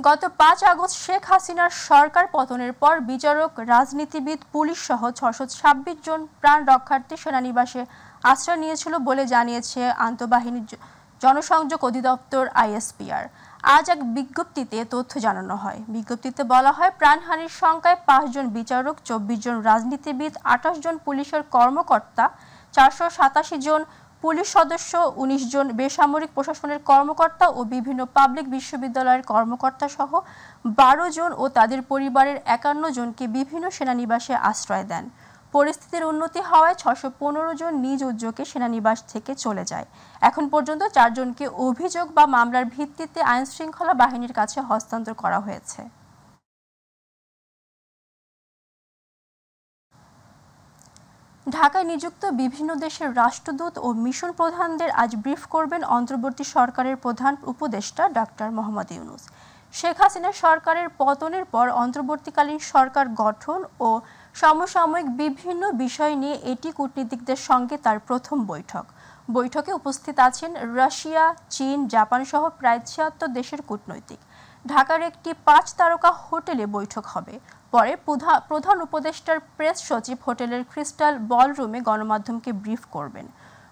গত ৫ আগস্ট শেখ হাসিনার সরকার পতনের পর বিচারক, রাজনীতিবিদ, পুলিশ সহ ৬২৬ জন প্রাণ রক্ষার্থে সেনানিবাসে আশ্রয় নিয়েছিল বলে জানিয়েছে আন্তঃবাহিনী জনসংযোগ অধিদপ্তর আইএসপিআর। আজ এক বিজ্ঞপ্তিতে তথ্য জানানো হয়। বিজ্ঞপ্তিতে বলা হয়, প্রাণহানির সংখ্যায় ৫ জন বিচারক, ২৪ জন রাজনীতিবিদ, ২৮ জন পুলিশের কর্মকর্তা, ৪৮৭ জন পুলিশ সদস্য, ১৯ জন বেসামরিক প্রশাসনের কর্মকর্তা ও বিভিন্ন পাবলিক বিশ্ববিদ্যালয়ের কর্মকর্তা সহ ১২ জন ও তাদের পরিবারের ৫১ জনকে বিভিন্ন সেনানিবাসে আশ্রয় দেন। পরিস্থিতির উন্নতি হওয়ায় ৬১৫ জন নিজ উদ্যোগে সেনানিবাস থেকে চলে যায়। এখন পর্যন্ত ৪ জনকে অভিযোগ বা মামলার ভিত্তিতে আইনশৃঙ্খলা বাহিনীর কাছে হস্তান্তর করা হয়েছে। ঢাকায় নিযুক্ত বিভিন্ন দেশের রাষ্ট্রদূত ও মিশন প্রধানদের আজ ব্রিফ করবেন অন্তর্বর্তী সরকারের প্রধান উপদেষ্টা ডক্টর মোহাম্মদ ইউনূস। শেখ হাসিনা সরকারের পতনের পর অন্তর্বর্তীকালীন সরকার গঠন ও সমসাময়িক বিভিন্ন বিষয় নিয়ে এটি কূটনীতিকদের সঙ্গে তার প্রথম বৈঠক। বৈঠকে উপস্থিত আছেন রাশিয়া, চীন, জাপান সহ প্রায় ৭৬ দেশের কূটনৈতিক। ঢাকার একটি ৫ তারকা হোটেলে বৈঠক হবে। পরে প্রধান উপদেষ্টার প্রেস সচিব হোটেলের ক্রিস্টাল বলরুমে গণমাধ্যমকে ব্রিফ করবেন।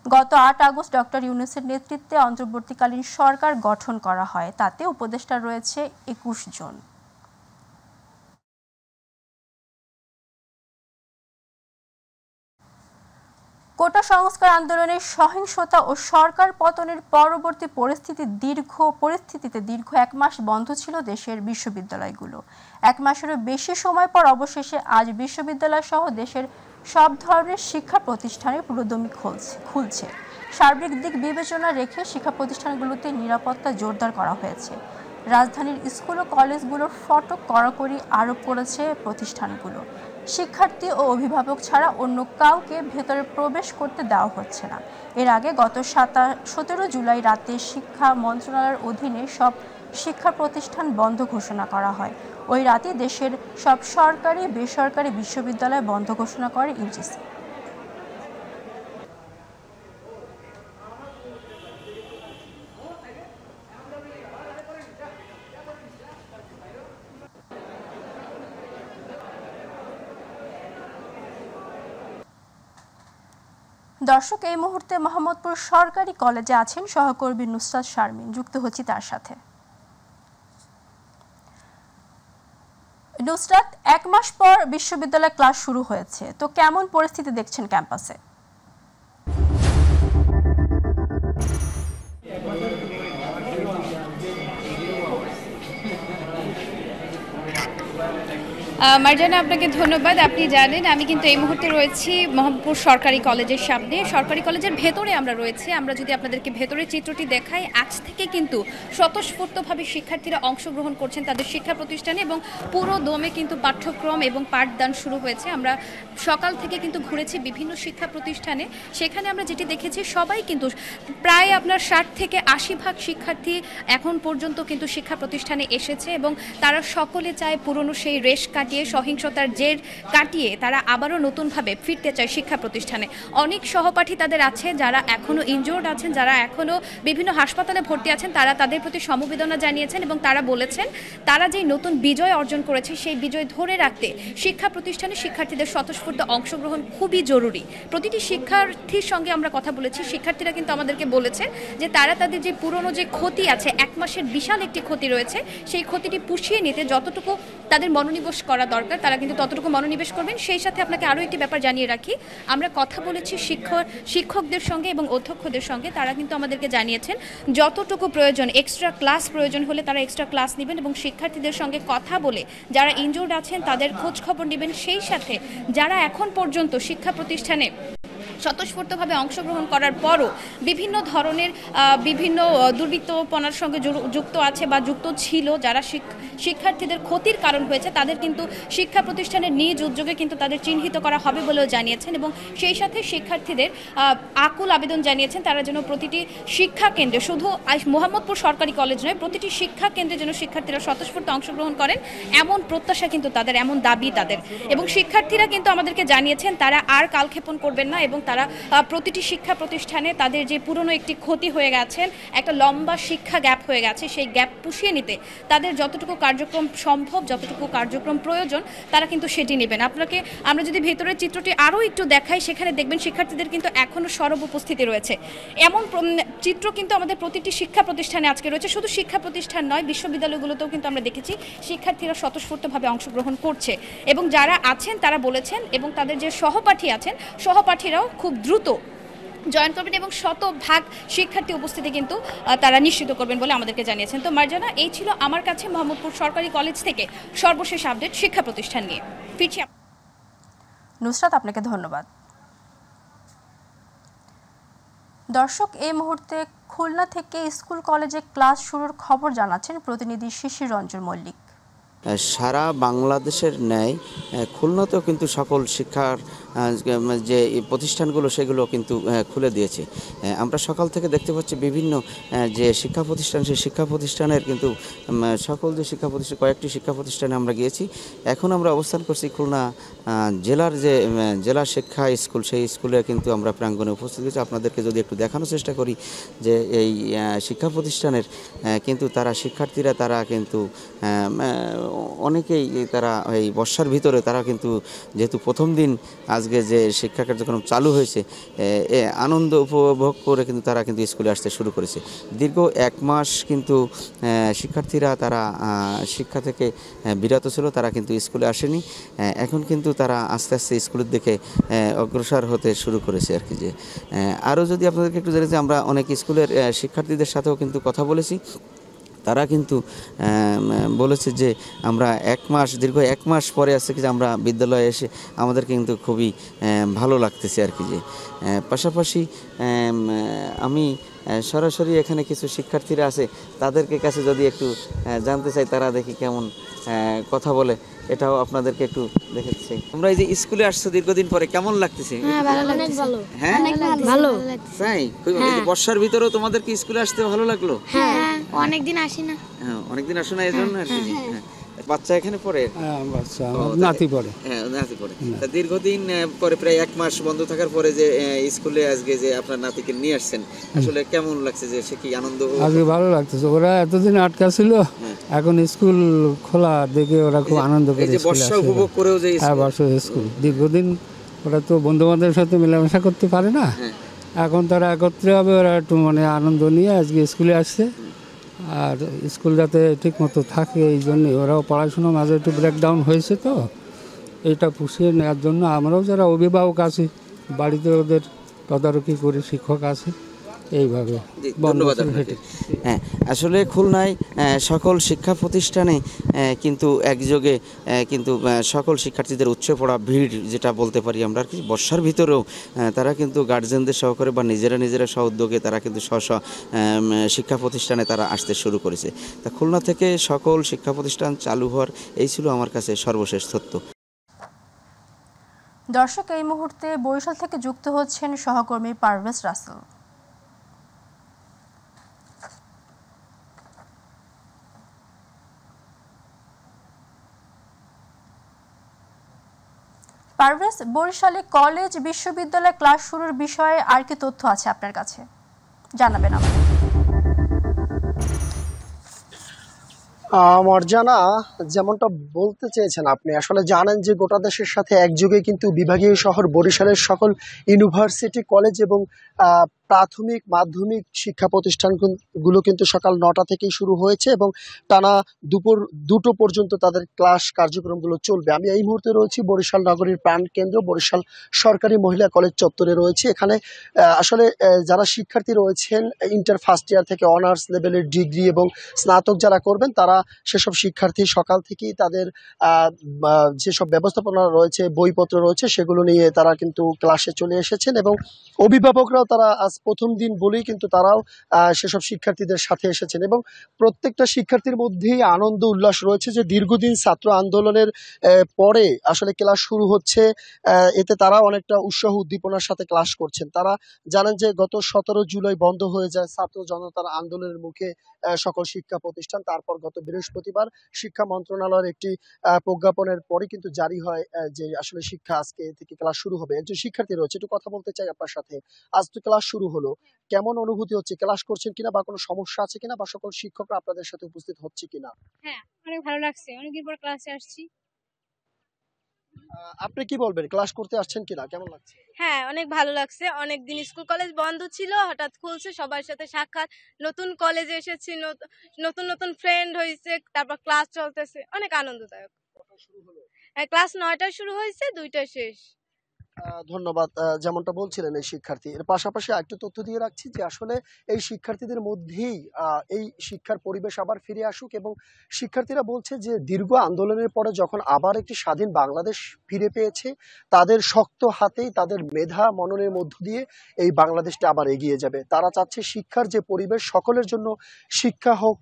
গত ৮ আগস্ট ডক্টর ইউনূসের নেতৃত্বে অন্তর্বর্তীকালীন সরকার গঠন করা হয়। তাতে উপদেষ্টা রয়েছে ২১ জন। কোটা সংস্কার আন্দোলনের সহিংসতা ও সরকার পতনের পরবর্তী পরিস্থিতিতে দীর্ঘ ১ মাস বন্ধ ছিল দেশের বিশ্ববিদ্যালয়গুলো। ১ মাসেরও বেশি সময় পর অবশেষে আজ বিশ্ববিদ্যালয় সহ দেশের সব ধরনের শিক্ষা প্রতিষ্ঠানে পুরোদমে খুলছে। সার্বিক দিক বিবেচনা রেখে শিক্ষা প্রতিষ্ঠানগুলোতে নিরাপত্তা জোরদার করা হয়েছে। রাজধানীর স্কুল ও কলেজগুলোর ফটক কড়াকড়ি আরোপ করেছে প্রতিষ্ঠানগুলো। শিক্ষার্থী ও অভিভাবক ছাড়া অন্য কাউকে ভেতরে প্রবেশ করতে দেওয়া হচ্ছে না। এর আগে গত ১৭ জুলাই রাতে শিক্ষা মন্ত্রণালয়ের অধীনে সব শিক্ষা প্রতিষ্ঠান বন্ধ ঘোষণা করা হয়। ওই রাতে দেশের সব সরকারি বেসরকারি বিশ্ববিদ্যালয় বন্ধ ঘোষণা করে ইউজিসি। দর্শক, এই মুহূর্তে মোহাম্মদপুর সরকারি কলেজে আছেন সহকর্মী নুসরাত শারমিন। যুক্ত হচ্ছি তার সাথে। নুসরাত, ১ মাস পর বিশ্ববিদ্যালয়ে ক্লাস শুরু হয়েছে, তো কেমন পরিস্থিতি দেখছেন ক্যাম্পাসে? মার্জানা, আপনাকে ধন্যবাদ। আপনি জানেন আমি কিন্তু এই মুহূর্তে রয়েছি মোহাম্মদপুর সরকারি কলেজের সামনে। সরকারি কলেজের ভেতরে আমরা রয়েছি। আমরা যদি আপনাদেরকে ভেতরের চিত্রটি দেখাই, আজ থেকে কিন্তু স্বতঃস্ফূর্তভাবে শিক্ষার্থীরা অংশগ্রহণ করছেন তাদের শিক্ষা প্রতিষ্ঠানে এবং পুরো দমে কিন্তু পাঠ্যক্রম এবং পাঠদান শুরু হয়েছে। আমরা সকাল থেকে কিন্তু ঘুরেছি বিভিন্ন শিক্ষা প্রতিষ্ঠানে। সেখানে আমরা যেটি দেখেছি, সবাই কিন্তু প্রায় আপনার ৬০ থেকে ৮০% শিক্ষার্থী এখন পর্যন্ত কিন্তু শিক্ষা প্রতিষ্ঠানে এসেছে এবং তারা সকলে চায় পুরনো সেই রেশ সহিংসতার জের কাটিয়ে তারা আবারও নতুনভাবে ফিরতে চায় শিক্ষা প্রতিষ্ঠানে। অনেক সহপাঠী তাদের আছে যারা এখনো ইনজোর্ড আছেন, যারা এখনো বিভিন্ন হাসপাতালে ভর্তি আছেন, তারা তাদের প্রতি সমবেদনা জানিয়েছেন এবং তারা বলেছেন তারা যেই নতুন বিজয় অর্জন করেছে সেই বিজয় ধরে রাখতে শিক্ষা প্রতিষ্ঠানে শিক্ষার্থীদের স্বতঃস্ফূর্ত অংশগ্রহণ খুবই জরুরি। প্রতিটি শিক্ষার্থীর সঙ্গে আমরা কথা বলেছি। শিক্ষার্থীরা কিন্তু আমাদেরকে বলেছেন যে তারা তাদের যে পুরনো যে ক্ষতি আছে, ১ মাসের বিশাল একটি ক্ষতি রয়েছে, সেই ক্ষতিটি পুষিয়ে নিতে যতটুকু তাদের মনোনিবেশ করা দরকার তারা কিন্তু ততটুকু মনোনিবেশ করবেন। সেই সাথে আপনাকে আরও একটি ব্যাপার জানিয়ে রাখি, আমরা কথা বলেছি শিক্ষকদের সঙ্গে এবং অধ্যক্ষদের সঙ্গে। তারা কিন্তু আমাদেরকে জানিয়েছেন যতটুকু প্রয়োজন, এক্সট্রা ক্লাস প্রয়োজন হলে তারা এক্সট্রা ক্লাস নেবেন এবং শিক্ষার্থীদের সঙ্গে কথা বলে যারা ইনজোর্ড আছেন তাদের খোঁজ খবর নেবেন। সেই সাথে যারা এখন পর্যন্ত শিক্ষা প্রতিষ্ঠানে স্বতঃস্ফূর্তভাবে অংশগ্রহণ করার পরও বিভিন্ন ধরনের বিভিন্ন দুর্বৃত্তপনার সঙ্গে যুক্ত আছে বা যুক্ত ছিল, যারা শিক্ষার্থীদের ক্ষতির কারণ হয়েছে, তাদের কিন্তু শিক্ষা প্রতিষ্ঠানের নিজ উদ্যোগে কিন্তু তাদের চিহ্নিত করা হবে বলেও জানিয়েছেন এবং সেই সাথে শিক্ষার্থীদের আকুল আবেদন জানিয়েছেন তারা যেন প্রতিটি শিক্ষা কেন্দ্রে, শুধু মোহাম্মদপুর সরকারি কলেজ নয়, প্রতিটি শিক্ষা কেন্দ্রে যেন শিক্ষার্থীরা স্বতঃস্ফূর্ত অংশগ্রহণ করেন, এমন প্রত্যাশা কিন্তু তাদের, এমন দাবি তাদের। এবং শিক্ষার্থীরা কিন্তু আমাদেরকে জানিয়েছেন তারা আর কালক্ষেপণ করবেন না এবং তারা প্রতিটি শিক্ষা প্রতিষ্ঠানে তাদের যে পুরনো একটি ক্ষতি হয়ে গেছেন, একটা লম্বা শিক্ষা গ্যাপ হয়ে গেছে, সেই গ্যাপ পুষিয়ে নিতে তাদের যতটুকু কার্যক্রম সম্ভব, যতটুকু কার্যক্রম প্রয়োজন তারা কিন্তু সেটি নেবেন। আমরা যদি ভেতরের চিত্রটি আরও একটু দেখাই, সেখানে দেখবেন শিক্ষার্থীদের কিন্তু এখনও সরব উপস্থিতি রয়েছে। এমন চিত্র কিন্তু আমাদের প্রতিটি শিক্ষা প্রতিষ্ঠানে আজকে রয়েছে। শুধু শিক্ষা প্রতিষ্ঠান নয়, বিশ্ববিদ্যালয়গুলোতেও কিন্তু আমরা দেখেছি শিক্ষার্থীরা স্বতঃস্ফূর্তভাবে অংশগ্রহণ করছে, এবং যারা আছেন তারা বলেছেন, এবং তাদের যে সহপাঠী আছেন সহপাঠীরাও খুব দ্রুত জয়েন করবেন এবং শতভাগ শিক্ষার্থী উপস্থিতি কিন্তু তারা নিশ্চিত করবেন বলে আমাদেরকে জানিয়েছেন। তো মার্জানা, এই ছিল আমার কাছে মোহাম্মদপুর সরকারি কলেজ থেকে সর্বশেষ আপডেট শিক্ষা প্রতিষ্ঠান নিয়ে। ফিরছি। নুসরাত, আপনাকে ধন্যবাদ। দর্শক, এই মুহূর্তে খুলনা থেকে স্কুল কলেজে ক্লাস শুরুর খবর জানাচ্ছেন প্রতিনিধি শিশির রঞ্জন মল্লিক। সারা বাংলাদেশের ন্যায় খুলনাতেও কিন্তু সকল শিক্ষার যে প্রতিষ্ঠানগুলো সেগুলো কিন্তু খুলে দিয়েছে। আমরা সকাল থেকে দেখতে পাচ্ছি বিভিন্ন যে শিক্ষা প্রতিষ্ঠান, সেই শিক্ষা প্রতিষ্ঠানের কিন্তু সকল যে শিক্ষা প্রতিষ্ঠান, কয়েকটি শিক্ষা প্রতিষ্ঠানে আমরা গিয়েছি। এখন আমরা অবস্থান করছি খুলনা জেলার যে জেলা শিক্ষা স্কুল, সেই স্কুলে কিন্তু আমরা প্রাঙ্গণে উপস্থিত হয়েছি। আপনাদেরকে যদি একটু দেখানোর চেষ্টা করি যে এই শিক্ষা প্রতিষ্ঠানের কিন্তু তারা শিক্ষার্থীরা তারা কিন্তু অনেকেই তারা এই বর্ষার ভিতরে তারা কিন্তু যেহেতু প্রথম দিন আজকে যে শিক্ষা কার্যক্রম চালু হয়েছে, আনন্দ উপভোগ করে কিন্তু তারা কিন্তু স্কুলে আসতে শুরু করেছে। দীর্ঘ 1 মাস কিন্তু শিক্ষার্থীরা তারা শিক্ষা থেকে বিরত ছিল, তারা কিন্তু স্কুলে আসেনি। এখন কিন্তু তারা আস্তে আস্তে স্কুলের দিকে অগ্রসর হতে শুরু করেছে আর কি। যে আরও যদি আপনাদেরকে একটু জানি যে আমরা অনেক স্কুলের শিক্ষার্থীদের সাথেও কিন্তু কথা বলেছি, তারা কিন্তু বলেছে যে আমরা দীর্ঘ 1 মাস পরে আসছে কি যে আমরা বিদ্যালয়ে এসে আমাদের কিন্তু খুবই ভালো লাগতেছে আর কি। যে পাশাপাশি আমি সরাসরি এখানে কিছু শিক্ষার্থীরা আছে, তাদেরকে কাছে যদি একটু জানতে চাই তারা দেখি কেমন কথা বলে, এটাও আপনাদেরকে একটু দেখাচ্ছি। আমরা এই যে স্কুলে আসছো দীর্ঘদিন পরে, কেমন লাগতেছে? হ্যাঁ, ভালো। তাই? বর্ষার ভিতরেও তোমাদের কি স্কুলে আসতে ভালো লাগলো? হ্যাঁ, অনেকদিন আসি না। হ্যাঁ, অনেকদিন আসো না, এই জন্য আর কি। বাচ্চা এখানে পড়ে? বাচ্চা নাতি পড়ে। হ্যাঁ, নাতি পড়ে। তা দীর্ঘদিন পরে, প্রায় 1 মাস বন্ধ থাকার পরে যে স্কুলে আজকে যে আপনার নাতিকে নিয়ে আসছেন, আসলে কেমন লাগছে? যে সে কি আনন্দ? আজকে ভালো লাগতেছে। ওরা এতদিন আটকা ছিল, এখন স্কুল খোলা দেখে ওরা খুব আনন্দ করে বর্ষা উপভোগ করেও যে বর্ষা স্কুল। দীর্ঘদিন ওরা তো বন্ধু বান্ধবের সাথে মেলামেশা করতে পারে না, এখন তারা একত্রে হবে, ওরা একটু মানে আনন্দ নিয়ে আজকে স্কুলে আসছে। আর স্কুল যাতে ঠিক মতো থাকে এই জন্যে, ওরাও পড়াশোনা মাঝে একটু ব্রেকডাউন হয়েছে, তো এটা পুষিয়ে নেওয়ার জন্য আমরাও যারা অভিভাবক আছি বাড়িতে ওদের তদারকি করে, শিক্ষক আছে, এইভাবে। হ্যাঁ, আসলে খুলনায় সকল শিক্ষা প্রতিষ্ঠানে কিন্তু একযোগে কিন্তু সকল শিক্ষার্থীদের উচ্চ পড়া ভিড় যেটা বলতে পারি আমরা আর কি। বর্ষার ভিতরেও তারা কিন্তু গার্জেনদের সহকারে বা নিজেরা স্ব-উদ্যোগে তারা কিন্তু শিক্ষা প্রতিষ্ঠানে তারা আসতে শুরু করেছে। তা খুলনা থেকে সকল শিক্ষা প্রতিষ্ঠান চালু হওয়ার এই ছিল আমার কাছে সর্বশেষ তথ্য। দর্শক, এই মুহূর্তে বরিশাল থেকে যুক্ত হচ্ছেন সহকর্মী পারভেজ রাসেল। পারভেজ, বরিশালে কলেজ বিশ্ববিদ্যালয় ক্লাস শুরুর বিষয়ে আর কি তথ্য আছে আপনার কাছে, জানাবেন আমাদের। মর্জানা, যেমনটা বলতে চেয়েছেন আপনি, আসলে জানেন যে গোটা দেশের সাথে একযোগে কিন্তু বিভাগীয় শহর বরিশালের সকল ইউনিভার্সিটি, কলেজ এবং প্রাথমিক মাধ্যমিক শিক্ষা প্রতিষ্ঠানগুলো কিন্তু সকাল 9টা থেকেই শুরু হয়েছে এবং টানা দুপুর 2টো পর্যন্ত তাদের ক্লাস কার্যক্রমগুলো চলবে। আমি এই মুহূর্তে রয়েছি বরিশাল নগরীর প্রাণকেন্দ্র বরিশাল সরকারি মহিলা কলেজ চত্বরে রয়েছে। এখানে আসলে যারা শিক্ষার্থী রয়েছেন ইন্টার ফার্স্ট ইয়ার থেকে অনার্স লেভেলের ডিগ্রি এবং স্নাতক যারা করবেন, তারা সেসব শিক্ষার্থী সকাল থেকেই তাদের যেসব ব্যবস্থাপনা রয়েছে, বইপত্র রয়েছে, সেগুলো নিয়ে তারা কিন্তু ক্লাসে চলে এসেছেন এবং অভিভাবকরাও তারা আজ প্রথম দিন বলেই কিন্তু তারাও সেসব শিক্ষার্থীদের সাথে এসেছেন এবং প্রত্যেকটা শিক্ষার্থীর মধ্যেই আনন্দ উল্লাস রয়েছে যে দীর্ঘদিন ছাত্র আন্দোলনের পরে আসলে ক্লাস শুরু হচ্ছে। এতে তারা অনেকটা উৎসাহ উদ্দীপনার সাথে ক্লাস করছেন। তারা জানেন যে গত 17 জুলাই বন্ধ হয়ে যায় ছাত্র জনতার আন্দোলনের মুখে সকল শিক্ষা প্রতিষ্ঠান। তারপর গত বৃহস্পতিবার শিক্ষা মন্ত্রণালয়ের একটি প্রজ্ঞাপনের পরে কিন্তু জারি হয় যে আসলে শিক্ষা আজকে থেকে ক্লাস শুরু হবে। একজন শিক্ষার্থী রয়েছে, একটু কথা বলতে চাই আপনার সাথে। আজ তো ক্লাস শুরু হলো, কেমন অনুভূতি হচ্ছে? ক্লাস করছেন কিনা বা কোনো সমস্যা আছে কিনা বা সকল শিক্ষকরা আপনাদের সাথে উপস্থিত হচ্ছে কিনা? হ্যাঁ, অনেক ভালো লাগছে। অনেকদিন পর ক্লাসে আসছি। আপনি কি বলবেন, ক্লাস করতে আসছেন কিনা, কেমন লাগছে? হ্যাঁ, অনেক ভালো লাগছে। অনেকদিন স্কুল কলেজ বন্ধ ছিল, হঠাৎ খুলছে, সবার সাথে সাক্ষাৎ, নতুন কলেজে এসেছি, নতুন নতুন ফ্রেন্ড হয়েছে, তারপর ক্লাস চলতেছে, অনেক আনন্দদায়ক। ক্লাস 9টায় শুরু হয়েছে, 2টায় শেষ। ধন্যবাদ। যেমনটা বলছিলেন এই শিক্ষার্থী, এর পাশাপাশি একটু তথ্য দিয়ে রাখছি যে আসলে এই শিক্ষার্থীদের মধ্যেই এই শিক্ষার পরিবেশ আবার ফিরে আসুক এবং শিক্ষার্থীরা বলছে যে দীর্ঘ আন্দোলনের পরে যখন আবার একটি স্বাধীন বাংলাদেশ ফিরে পেয়েছে, তাদের শক্ত হাতেই তাদের মেধা মননের মধ্য দিয়ে এই বাংলাদেশটা আবার এগিয়ে যাবে। তারা চাচ্ছে শিক্ষার যে পরিবেশ সকলের জন্য শিক্ষা হোক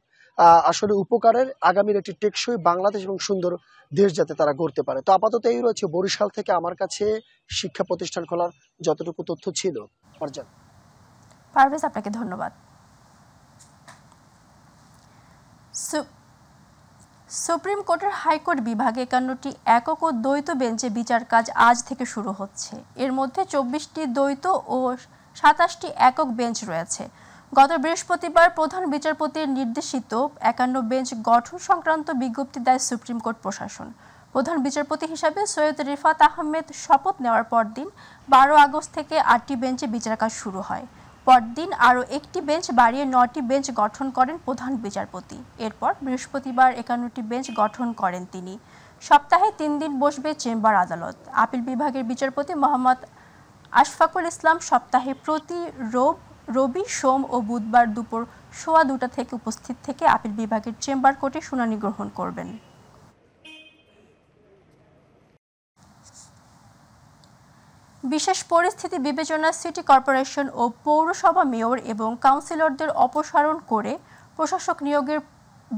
আসলে উপকারের, আগামীর একটি টেকসই বাংলাদেশ এবং সুন্দর দেশ যাতে তারা গড়তে পারে। তো আপাতত এই রয়েছে বরিশাল থেকে আমার কাছে শিক্ষা প্রতিষ্ঠান খোলার যতটুকু তথ্য ছিল। ফারজান। পারভেজ, আপনাকে ধন্যবাদ। সুপ্রিম কোর্টের হাইকোর্ট বিভাগে 51টি একক ও দ্বৈত বেঞ্চে বিচার কাজ আজ থেকে শুরু হচ্ছে। এর মধ্যে 24টি দ্বৈত ও 27টি একক বেঞ্চ রয়েছে। গত বৃহস্পতিবার প্রধান বিচারপতির নির্দেশিত 51 বেঞ্চ গঠন সংক্রান্ত বিজ্ঞপ্তি দেয় সুপ্রিম কোর্ট প্রশাসন। প্রধান বিচারপতি হিসাবে সৈয়দ রিফাত আহমেদ শপথ নেওয়ার পরদিন 12 আগস্ট থেকে 8টি বেঞ্চে বিচার কাজ শুরু হয়। পরদিন আরও একটি বেঞ্চ বাড়িয়ে 9টি বেঞ্চ গঠন করেন প্রধান বিচারপতি। এরপর বৃহস্পতিবার 51টি বেঞ্চ গঠন করেন তিনি। সপ্তাহে 3 দিন বসবে চেম্বার আদালত। আপিল বিভাগের বিচারপতি মোহাম্মদ আশফাকুল ইসলাম সপ্তাহে প্রতি রবি, সোম ও বুধবার দুপুর 2:15 থেকে উপস্থিত থেকে আপিল বিভাগের চেম্বার কোর্টে শুনানি গ্রহণ করবেন। বিশেষ পরিস্থিতি বিবেচনায় সিটি কর্পোরেশন ও পৌরসভা মেয়র এবং কাউন্সিলরদের অপসারণ করে প্রশাসক নিয়োগের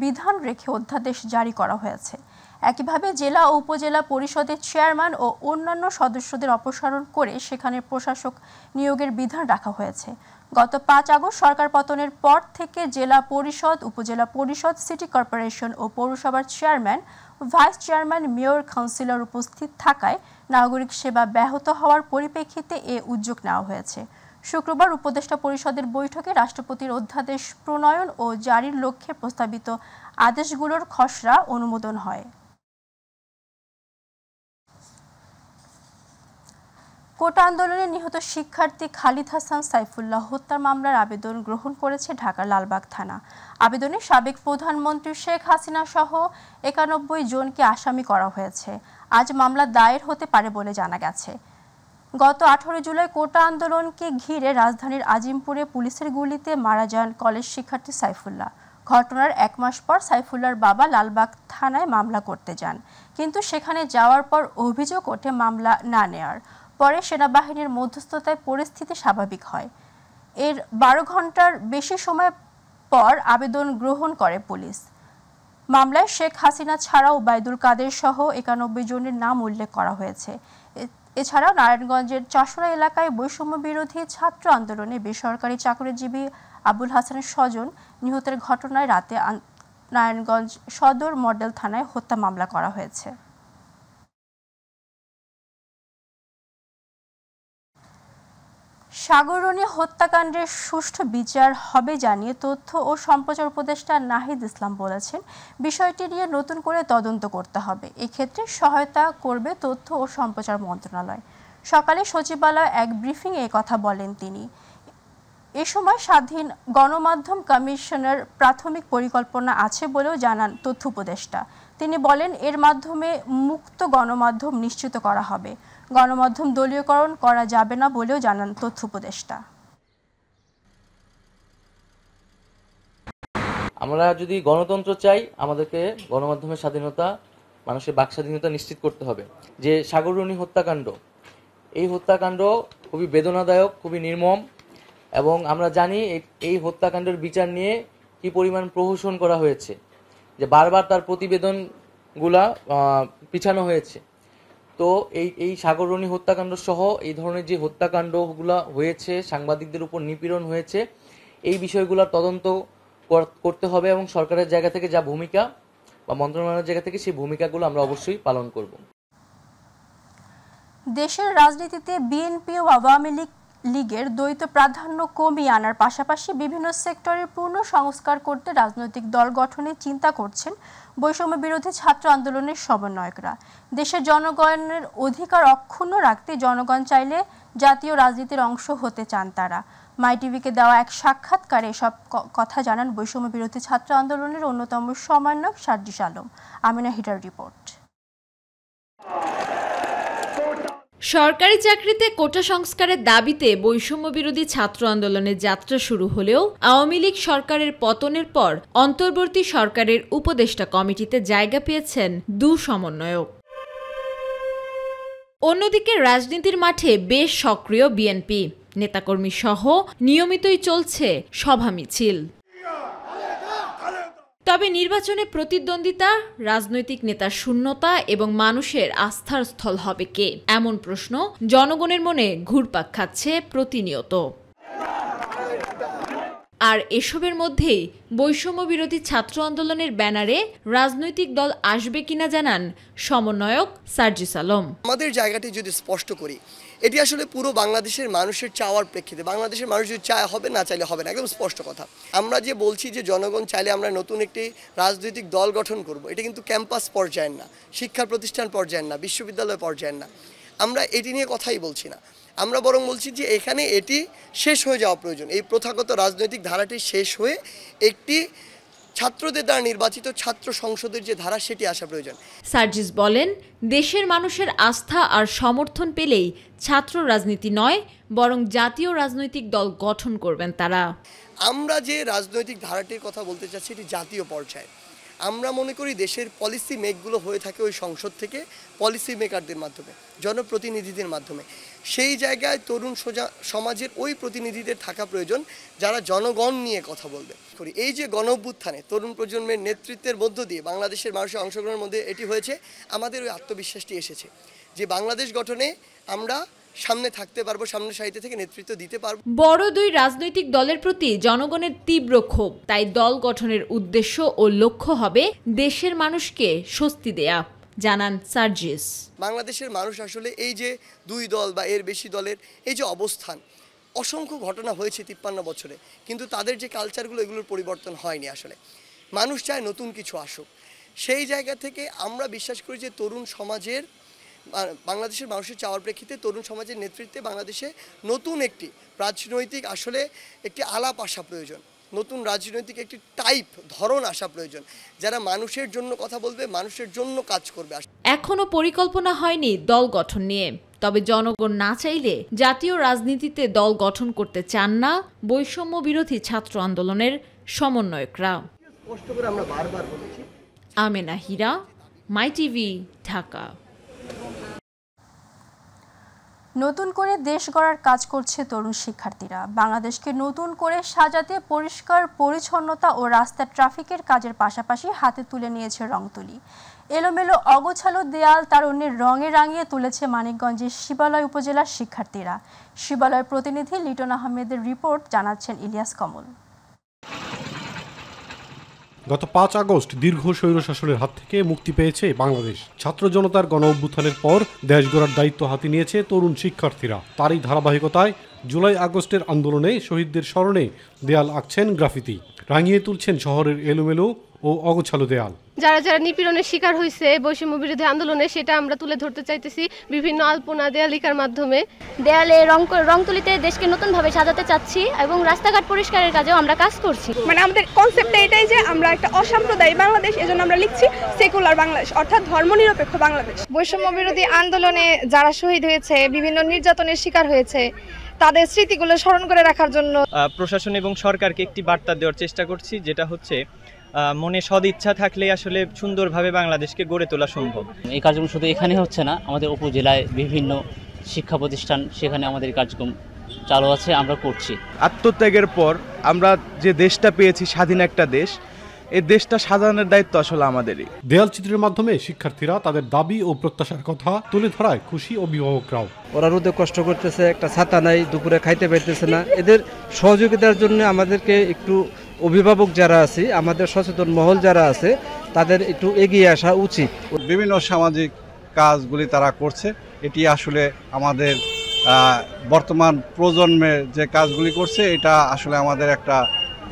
বিধান রেখে অধ্যাদেশ জারি করা হয়েছে। একইভাবে জেলা ও উপজেলা পরিষদের চেয়ারম্যান ও অন্যান্য সদস্যদের অপসারণ করে সেখানে প্রশাসক নিয়োগের বিধান রাখা হয়েছে। গত 5 আগস্ট সরকার পতনের পর থেকে জেলা পরিষদ, উপজেলা পরিষদ, সিটি কর্পোরেশন ও পৌরসভার chairman, vice chairman, mayor, councillor উপস্থিত থাকায় নাগরিক সেবা ব্যাহত হওয়ার পরিপ্রেক্ষিতে এ উদ্যোগ নেওয়া হয়েছে। শুক্রবার উপদেষ্টা পরিষদের বৈঠকে রাষ্ট্রপতির অধ্যাদেশ প্রণয়ন ও জারির লক্ষ্যে প্রস্তাবিত আদেশগুলোর খসড়া অনুমোদন হয়। কোটা আন্দোলনে নিহত শিক্ষার্থী খালিদ হাসান সাইফুল্লাহ হত্যার মামলার আবেদন গ্রহণ করেছে ঢাকার লালবাগ থানা। আবেদনে সাবেক প্রধানমন্ত্রী শেখ হাসিনা সহ 91 জনকে আসামি করা হয়েছে। আজ মামলা দায়ের হতে পারে বলে জানা গেছে। গত 18 জুলাই কোটা আন্দোলনকে ঘিরে রাজধানীর আজিমপুরে পুলিশের গুলিতে মারা যান কলেজ শিক্ষার্থী সাইফুল্লাহ। ঘটনার 1 মাস পর সাইফুল্লাহর বাবা লালবাগ থানায় মামলা করতে যান, কিন্তু সেখানে যাওয়ার পর অভিযোগ ওঠে মামলা না নেয়ার। পরে সেনাবাহিনীর মধ্যস্থতায় পরিস্থিতি স্বাভাবিক হয়। এর 12 ঘন্টার বেশি সময় পর আবেদন গ্রহণ করে পুলিশ। মামলায় শেখ হাসিনা ছাড়াও ওবায়দুল কাদের সহ 91 জনের নাম উল্লেখ করা হয়েছে। এছাড়াও নারায়ণগঞ্জের চাষড়া এলাকায় বৈষম্য বিরোধী ছাত্র আন্দোলনে বেসরকারি চাকরিজীবী আবুল হাসানের স্বজন নিহতের ঘটনায় রাতে নারায়ণগঞ্জ সদর মডেল থানায় হত্যা মামলা করা হয়েছে। সাগররণী হত্যাকাণ্ডের সুষ্ঠু বিচার হবে জানিয়ে তথ্য ও সম্প্রচার উপদেষ্টা নাহিদ ইসলাম বলেছেন, বিষয়টি নিয়ে নতুন করে তদন্ত করতে হবে। এক্ষেত্রে সহায়তা করবে তথ্য ও সম্প্রচার মন্ত্রণালয়। সকালে সচিবালয়ে এক ব্রিফিংয়ে কথা বলেন তিনি। এ সময় স্বাধীন গণমাধ্যম কমিশনের প্রাথমিক পরিকল্পনা আছে বলেও জানান তথ্য উপদেষ্টা। তিনি বলেন, এর মাধ্যমে মুক্ত গণমাধ্যম নিশ্চিত করা হবে। গণমাধ্যম দলীয়করণ করা যাবে না বলেও জানান তথ্য উপদেষ্টা। আমরা যদি গণতন্ত্র চাই, আমাদেরকে গণমাধ্যমের স্বাধীনতা, মানুষের বাক স্বাধীনতা নিশ্চিত করতে হবে। যে সাগররণী হত্যাকাণ্ড, এই হত্যাকাণ্ড খুবই বেদনাদায়ক, খুবই নির্মম। এবং আমরা জানি এই হত্যাকাণ্ডের বিচার নিয়ে কি পরিমাণ প্রহসন করা হয়েছে, যে বারবার তার প্রতিবেদনগুলা পিছানো হয়েছে। তো এই সাগররণী হত্যাকাণ্ড সহ এই ধরনের যে হত্যাকাণ্ডগুলো হয়েছে, সাংবাদিকদের উপর নিপীড়ন হয়েছে, এই বিষয়গুলোর তদন্ত করতে হবে এবং সরকারের জায়গা থেকে যা ভূমিকা বা মন্ত্রণালয়ের জায়গা থেকে সেই ভূমিকাগুলো আমরা অবশ্যই পালন করব। দেশের রাজনীতিতে বিএনপি ও আওয়ামী লীগের দ্বৈত প্রাধান্য কমিয়ে আনার পাশাপাশি বিভিন্ন সেক্টরের পূর্ণ সংস্কার করতে রাজনৈতিক দল গঠনের চিন্তা করছেন বৈষম্য বিরোধী ছাত্র আন্দোলনের সমন্বয়করা। দেশের জনগণের অধিকার অক্ষুণ্ণ রাখতে জনগণ চাইলে জাতীয় রাজনীতির অংশ হতে চান তারা। মাই টিভিকে দেওয়া এক সাক্ষাৎকারে এসব কথা জানান বৈষম্য বিরোধী ছাত্র আন্দোলনের অন্যতম সমন্বয়ক সার্জিস আলম। আমিনা হিরার রিপোর্ট। সরকারি চাকরিতে কোটা সংস্কারের দাবিতে বৈষম্য বিরোধী ছাত্র আন্দোলনের যাত্রা শুরু হলেও আওয়ামী লীগ সরকারের পতনের পর অন্তর্বর্তী সরকারের উপদেষ্টা কমিটিতে জায়গা পেয়েছেন দু সমন্বয়ক। অন্যদিকে রাজনীতির মাঠে বেশ সক্রিয় বিএনপি, নেতাকর্মী সহ নিয়মিতই চলছে সভা মিছিল। তবে নির্বাচনে প্রতিদ্বন্দ্বিতা, রাজনৈতিক নেতার শূন্যতা এবং মানুষের আস্থার স্থল হবে কে, এমন প্রশ্ন জনগণের মনে ঘুরপাক খাচ্ছে প্রতিনিয়ত। আর এসবের মধ্যেই বৈষম্য বিরোধী ছাত্র আন্দোলনের ব্যানারে রাজনৈতিক দল আসবে কিনা জানান সমন্বয়ক সার্জিস আলম। আমাদের জায়গাটি যদি স্পষ্ট করি, এটি আসলে পুরো বাংলাদেশের মানুষের চাওয়ার প্রেক্ষিতে, বাংলাদেশের মানুষ যদি চায় হবে, না চাইলে হবে না, একদম স্পষ্ট কথা। আমরা যে বলছি যে জনগণ চাইলে আমরা নতুন একটি রাজনৈতিক দল গঠন করব, এটা কিন্তু ক্যাম্পাস পর্যায়ের না, শিক্ষা প্রতিষ্ঠান পর্যায়ের না, বিশ্ববিদ্যালয় পর্যায়ের না। আমরা এটি নিয়ে কথাই বলছি না, আমরা বরং বলছি যে এখানে এটি শেষ হয়ে যাওয়া প্রয়োজন। এই প্রথাগত রাজনৈতিক ধারাটি শেষ হয়ে একটি ছাত্রদের দ্বারা নির্বাচিত ছাত্র সংসদের যে ধারা, সেটি আসা প্রয়োজন। সার্জিস বলেন, দেশের মানুষের আস্থা আর সমর্থন পেলেই ছাত্র রাজনীতি নয়, বরং জাতীয় রাজনৈতিক দল গঠন করবেন তারা। আমরা যে রাজনৈতিক ধারাটির কথা বলতে চাচ্ছি, এটি জাতীয় পর্যায়ে। আমরা মনে করি দেশের পলিসি মেকগুলো হয়ে থাকে ওই সংসদ থেকে, পলিসি মেকারদের মাধ্যমে, জনপ্রতিনিধিদের মাধ্যমে। সেই জায়গায় তরুণ সমাজের ওই প্রতিনিধিদের থাকা প্রয়োজন, যারা জনগণ নিয়ে কথা বলবে। এই যে গণ অভ্যুত্থানে তরুণ প্রজন্মের নেতৃত্বের মধ্য দিয়ে বাংলাদেশের মানুষের অংশগ্রহণের মধ্যে এটি হয়েছে, আমাদের ওই আত্মবিশ্বাসটি এসেছে যে বাংলাদেশ গঠনে আমরা সামনে থাকতে পারবো, সামনে সারিতে থেকে নেতৃত্ব দিতে পারবো। বড় দুই রাজনৈতিক দলের প্রতি জনগণের তীব্র ক্ষোভ, তাই দল গঠনের উদ্দেশ্য ও লক্ষ্য হবে দেশের মানুষকে স্বস্তি দেয়া, জানান সার্জিস। বাংলাদেশের মানুষ আসলে এই যে দুই দল বা এর বেশি দলের এই যে অবস্থান, অসংখ্য ঘটনা হয়েছে 53 বছরে, কিন্তু তাদের যে কালচারগুলো, এগুলোর পরিবর্তন হয়নি। আসলে মানুষ চায় নতুন কিছু আসুক। সেই জায়গা থেকে আমরা বিশ্বাস করি যে তরুণ সমাজের, বাংলাদেশের মানুষের চাওয়ার প্রেক্ষিতে তরুণ সমাজের নেতৃত্বে বাংলাদেশে নতুন একটি রাজনৈতিক আসলে একটি আলাপ আসা প্রয়োজন, নতুন রাজনৈতিক একটি টাইপ ধরন আসা প্রয়োজন, যারা মানুষের জন্য কথা বলবে, মানুষের জন্য কাজ করবে। এখনো পরিকল্পনা হয়নি দল গঠন নিয়ে, তবে জনগণ না চাইলে জাতীয় রাজনীতিতে দল গঠন করতে চান না বৈষম্য বিরোধী ছাত্র আন্দোলনের সমন্বয়করা। স্পষ্ট করে আমরা বারবার বলেছি। আমিনা হিরা, মাই টিভি, ঢাকা। নতুন করে দেশ গড়ার কাজ করছে তরুণ শিক্ষার্থীরা। বাংলাদেশকে নতুন করে সাজাতে পরিষ্কার পরিচ্ছন্নতা ও রাস্তা ট্রাফিকের কাজের পাশাপাশি হাতে তুলে নিয়েছে রংতুলি। এলোমেলো অগোছালো দেয়াল তারুণ্যের রঙে রাঙিয়ে তুলেছে মানিকগঞ্জের শিবালয় উপজেলার শিক্ষার্থীরা। শিবালয়ের প্রতিনিধি লিটন আহমেদের রিপোর্ট, জানাচ্ছেন ইলিয়াস কমল। গত 5 আগস্ট দীর্ঘ স্বৈরশাসনের হাত থেকে মুক্তি পেয়েছে বাংলাদেশ। ছাত্র জনতার গণ অভ্যুত্থানের পর দেশ গড়ার দায়িত্ব হাতে নিয়েছে তরুণ শিক্ষার্থীরা। তারই ধারাবাহিকতায় জুলাই আগস্টের আন্দোলনে শহীদদের স্মরণে দেয়াল আঁকছেন গ্রাফিতি, রাঙিয়ে তুলছেন শহরের এলোমেলো ও অগোছালো দেয়াল। যারা যারা নিপীড়নের শিকার হয়েছে বৈষম্য বিরোধী আন্দোলনে, সেটা আমরা তুলে ধরতে চাইতেছি বিভিন্ন আলপনা, দেয়ালিকার মাধ্যমে। দেয়ালে রং তুলিতে দেশকে নতুনভাবে সাজাতে চাচ্ছি এবং রাস্তাঘাট পরিষ্কারের কাজেও আমরা কাজ করছি। মানে আমাদের কনসেপ্টটা এটাই যে আমরা একটা অসাম্প্রদায়িক বাংলাদেশ, এজন্য আমরা লিখছি সেকুলার বাংলাদেশ, অর্থাৎ ধর্মনিরপেক্ষ বাংলাদেশ। বৈষম্য বিরোধী আন্দোলনে যারা শহীদ হয়েছে, বিভিন্ন নির্যাতনের শিকার হয়েছে, তাদের স্মৃতিগুলো স্মরণ করে রাখার জন্য প্রশাসন এবং সরকারকে একটি বার্তা দেওয়ার চেষ্টা করছি, যেটা হচ্ছে মনে সদিচ্ছা থাকলে আসলে সুন্দরভাবে বাংলাদেশকে গড়ে তোলা সম্ভব। এই কাজগুলো শুধু এখানে হচ্ছে না, আমাদের উপজেলায় বিভিন্ন শিক্ষা প্রতিষ্ঠান, সেখানে আমাদের কার্যক্রম চালু আছে, আমরা করছি। আত্মত্যাগের পর আমরা যে দেশটা পেয়েছি, স্বাধীন একটা দেশ, এই দেশটা সাজানোর দায়িত্ব আসলে আমাদেরই। দেয়াল চিত্রের মাধ্যমে শিক্ষার্থীরা তাদের দাবি ও প্রত্যাশার কথা তুলে ধরায় খুশি অভিভাবকরাও। ওরা রোদে কষ্ট করতেছে, একটা ছাতা নাই, দুপুরে খাইতে পাইতেছে না। এদের সহযোগিতার জন্য আমাদেরকে একটু অভিভাবক যারা আছে, আমাদের সচেতন মহল যারা আছে, তাদের একটু এগিয়ে আসা উচিত। বিভিন্ন সামাজিক কাজগুলি তারা করছে, এটি আসলে আমাদের বর্তমান প্রজন্মের যে কাজগুলি করছে, এটা আসলে আমাদের একটা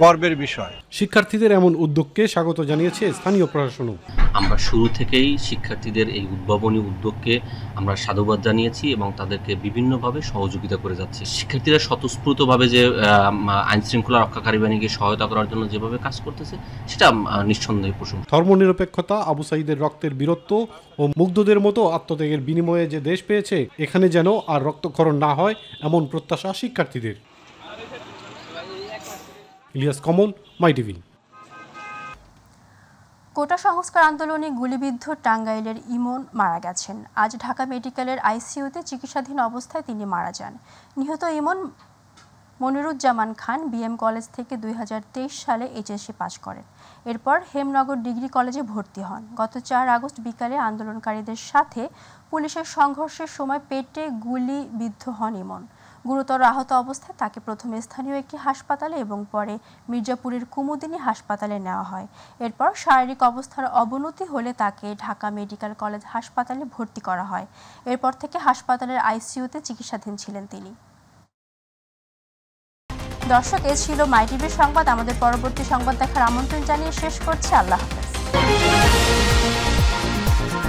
গর্বের বিষয়। শিক্ষার্থীদের এমন উদ্যোগকে স্বাগত জানিয়েছে স্থানীয় প্রশাসনও। আমরা শুরু থেকেই শিক্ষার্থীদের এই উদ্ভাবনী উদ্যোগকে আমরা সাধুবাদ জানিয়েছি এবং তাদেরকে বিভিন্নভাবে সহযোগিতা করে যাচ্ছি। শিক্ষার্থীরা স্বতঃস্ফূর্তভাবে যে আইন শৃঙ্খলা রক্ষাকারী বাহিনীকে সহায়তা করার জন্য যেভাবে কাজ করতেছে, সেটা নিঃসন্দেহে প্রশংসা। ধর্মনিরপেক্ষতা, আবু সাঈদের রক্তের বীরত্ব ও মুগ্ধদের মতো আত্মত্যাগের বিনিময়ে যে দেশ পেয়েছে, এখানে যেন আর রক্তক্ষরণ না হয়, এমন প্রত্যাশা শিক্ষার্থীদের। ইলিয়াস কমল, মাই টিভি। কোটা সংস্কার আন্দোলনে গুলিবিদ্ধ টাঙ্গাইলের ইমন মারা গেছেন। আজ ঢাকা মেডিকেলের আইসিইউতে চিকিৎসাধীন অবস্থায় তিনি মারা যান। নিহত ইমন মনিরুজ্জামান খান বিএম কলেজ থেকে 2023 সালে এইচএসসি পাস করেন। এরপর হেমনগর ডিগ্রি কলেজে ভর্তি হন। গত 4 আগস্ট বিকালে আন্দোলনকারীদের সাথে পুলিশের সংঘর্ষের সময় পেটে গুলিবিদ্ধ হন ইমন। গুরুতর আহত অবস্থায় তাকে প্রথমে স্থানীয় একটি হাসপাতালে এবং পরে মির্জাপুরের কুমুদিনী হাসপাতালে নেওয়া হয়। এরপর শারীরিক অবস্থার অবনতি হলে তাকে ঢাকা মেডিকেল কলেজ হাসপাতালে ভর্তি করা হয়। এরপর থেকে হাসপাতালের আইসিইউতে চিকিৎসাধীন ছিলেন তিনি। দর্শক, এ ছিল মাই টিভির সংবাদ। আমাদের পরবর্তী সংবাদ দেখার আমন্ত্রণ জানিয়ে শেষ করছি। আল্লাহ হাফেজ।